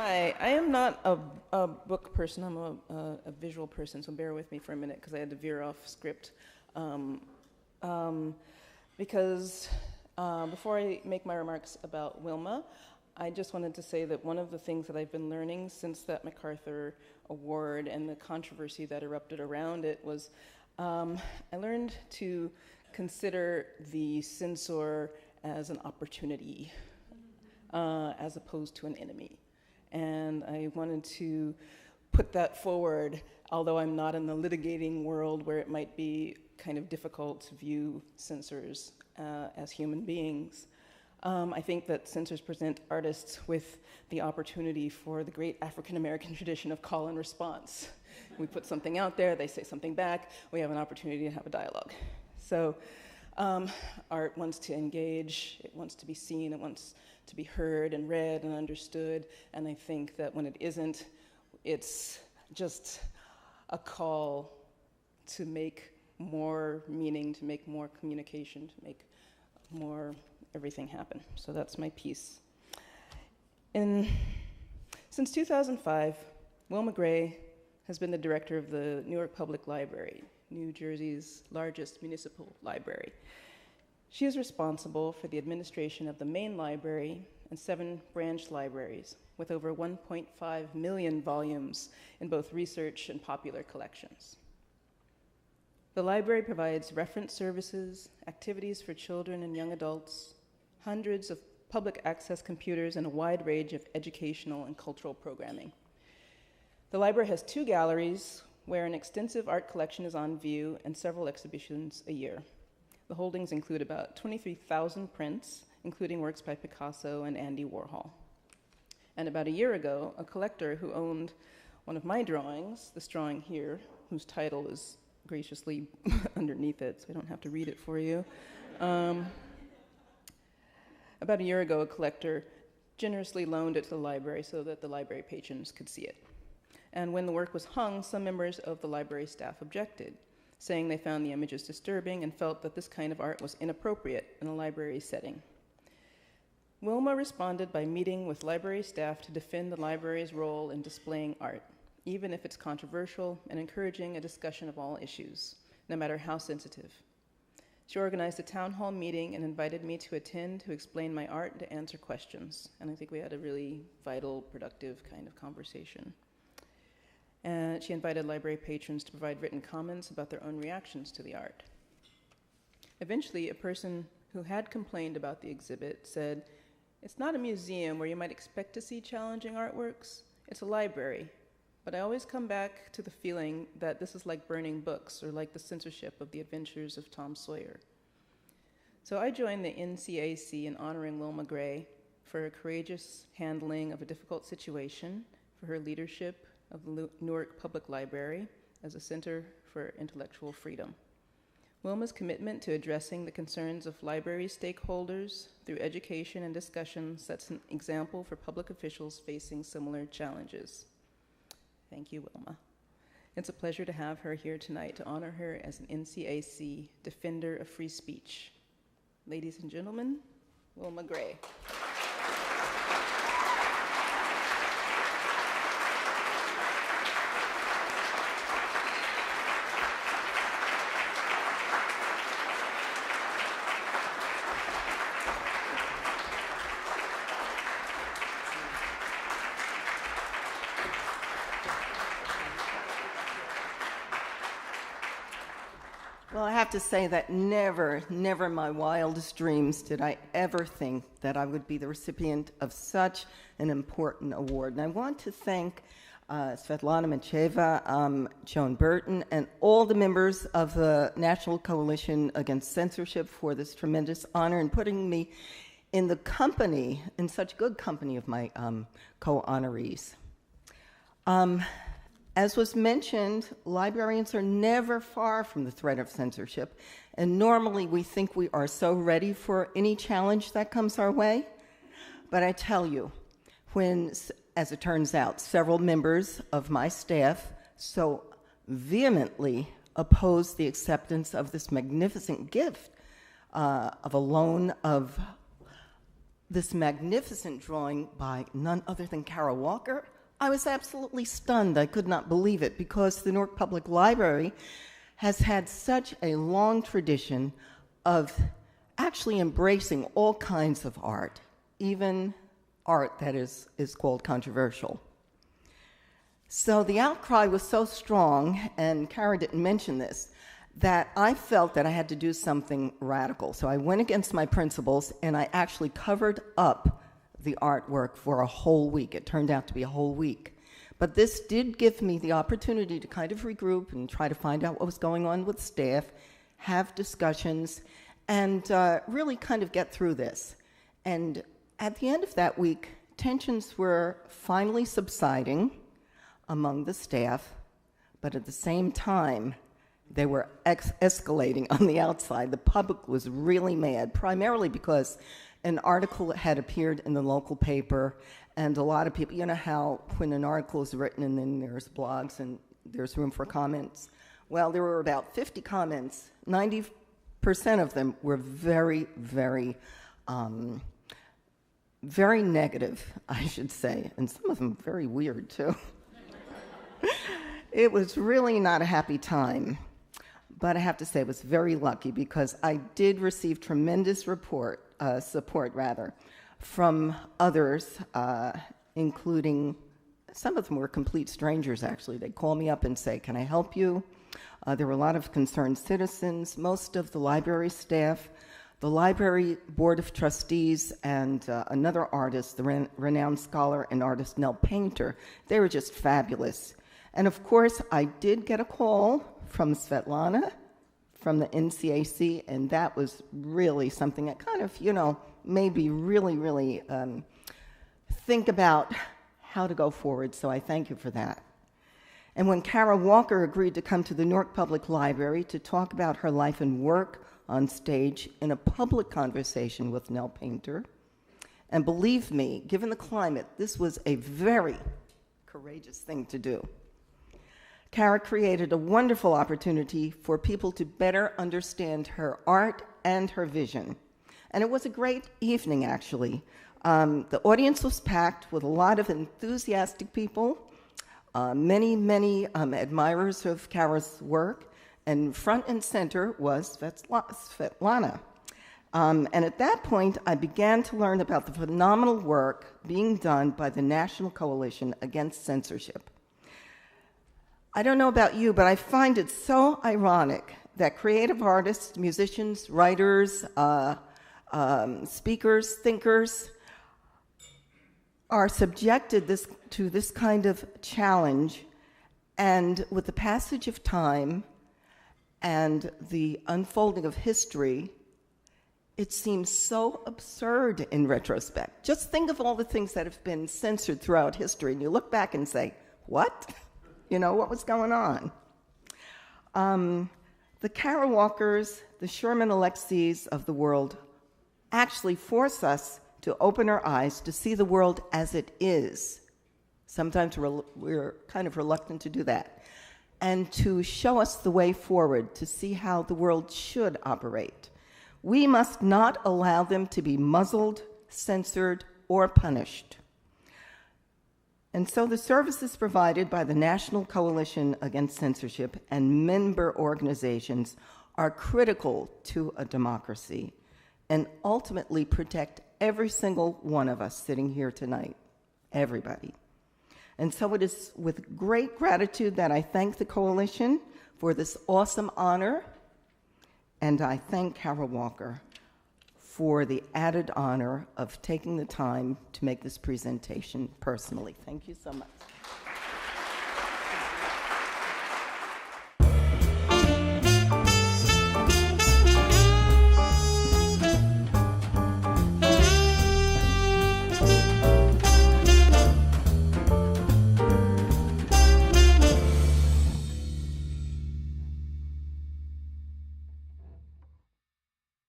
Hi, I am not a book person, I'm a visual person, so bear with me for a minute because I had to veer off script. Um, um, because before I make my remarks about Wilma, I just wanted to say that one of the things that I've been learning since that MacArthur Award and the controversy that erupted around it was I learned to consider the censor as an opportunity as opposed to an enemy. And I wanted to put that forward, although I'm not in the litigating world where it might be kind of difficult to view censors as human beings. I think that censors present artists with the opportunity for the great African American tradition of call and response. We put something out there, they say something back, we have an opportunity to have a dialogue. So art wants to engage, it wants to be seen, it wants to be heard and read and understood, and I think that when it isn't, it's just a call to make more meaning, to make more communication, to make more everything happen. So that's my piece. Since 2005, Wilma Gray has been the director of the Newark Public Library, New Jersey's largest municipal library. She is responsible for the administration of the main library and 7 branch libraries with over 1.5 million volumes in both research and popular collections. The library provides reference services, activities for children and young adults, hundreds of public access computers, and a wide range of educational and cultural programming. The library has 2 galleries where an extensive art collection is on view and several exhibitions a year. The holdings include about 23,000 prints, including works by Picasso and Andy Warhol. And about a year ago, a collector who owned one of my drawings, this drawing here, whose title is graciously underneath it, so I don't have to read it for you. About a year ago, a collector generously loaned it to the library so that the library patrons could see it. And when the work was hung, some members of the library staff objected, saying they found the images disturbing and felt that this kind of art was inappropriate in a library setting. Wilma responded by meeting with library staff to defend the library's role in displaying art, even if it's controversial, and encouraging a discussion of all issues, no matter how sensitive. She organized a town hall meeting and invited me to attend to explain my art and to answer questions. And I think we had a really vital, productive kind of conversation. And she invited library patrons to provide written comments about their own reactions to the art. Eventually, a person who had complained about the exhibit said, "It's not a museum where you might expect to see challenging artworks. It's a library. But I always come back to the feeling that this is like burning books or like the censorship of the adventures of Tom Sawyer." So I joined the NCAC in honoring Wilma Gray for her courageous handling of a difficult situation, for her leadership of the Newark Public Library as a center for intellectual freedom. Wilma's commitment to addressing the concerns of library stakeholders through education and discussion sets an example for public officials facing similar challenges. Thank you, Wilma. It's a pleasure to have her here tonight to honor her as an NCAC Defender of Free Speech. Ladies and gentlemen, Wilma Gray. Well, I have to say that never in my wildest dreams did I ever think that I would be the recipient of such an important award. And I want to thank Svetlana Macheva, Joan Burton, and all the members of the National Coalition Against Censorship for this tremendous honor and putting me in the company, in such good company of my co-honorees. As was mentioned, librarians are never far from the threat of censorship, and normally we think we are so ready for any challenge that comes our way. But I tell you, when, as it turns out, several members of my staff so vehemently opposed the acceptance of this magnificent gift of a loan of this magnificent drawing by none other than Kara Walker, I was absolutely stunned. I could not believe it, because the Newark Public Library has had such a long tradition of actually embracing all kinds of art, even art that is called controversial. So the outcry was so strong, and Kara didn't mention this, that I felt that I had to do something radical. So I went against my principles, and I actually covered up the artwork for a whole week. It turned out to be a whole week. But this did give me the opportunity to kind of regroup and try to find out what was going on with staff, have discussions, and really kind of get through this. And at the end of that week, tensions were finally subsiding among the staff, but at the same time, they were escalating on the outside. The public was really mad, primarily because an article had appeared in the local paper, and a lot of people, you know how when an article is written and then there's blogs and there's room for comments? Well, there were about 50 comments. 90% of them were very, very, very negative, I should say, and some of them very weird, too. It was really not a happy time, but I have to say I was very lucky, because I did receive tremendous support from others, including some of them were complete strangers, actually. They'd call me up and say, "Can I help you?" There were a lot of concerned citizens, most of the library staff, the library board of trustees, and another artist, the renowned scholar and artist Nell Painter. They were just fabulous. And of course, I did get a call from Svetlana from the NCAC, and that was really something that kind of, made me really, really think about how to go forward, so I thank you for that. And when Kara Walker agreed to come to the Newark Public Library to talk about her life and work on stage in a public conversation with Nell Painter, and believe me, given the climate, this was a very courageous thing to do. Kara created a wonderful opportunity for people to better understand her art and her vision. And it was a great evening, actually. The audience was packed with a lot of enthusiastic people, many admirers of Kara's work, and front and center was Svetlana. And at that point, I began to learn about the phenomenal work being done by the National Coalition Against Censorship. I don't know about you, but I find it so ironic that creative artists, musicians, writers, speakers, thinkers are subjected to this kind of challenge, and with the passage of time and the unfolding of history, it seems so absurd in retrospect. Just think of all the things that have been censored throughout history, and you look back and say, what? What was going on? The Kara Walkers, the Sherman Alexies of the world actually force us to open our eyes to see the world as it is. Sometimes we're kind of reluctant to do that. And to show us the way forward, to see how the world should operate. We must not allow them to be muzzled, censored, or punished. And so the services provided by the National Coalition Against Censorship and member organizations are critical to a democracy and ultimately protect every single one of us sitting here tonight, everybody. And so it is with great gratitude that I thank the coalition for this awesome honor, and I thank Kara Walker for the added honor of taking the time to make this presentation personally. Thank you so much.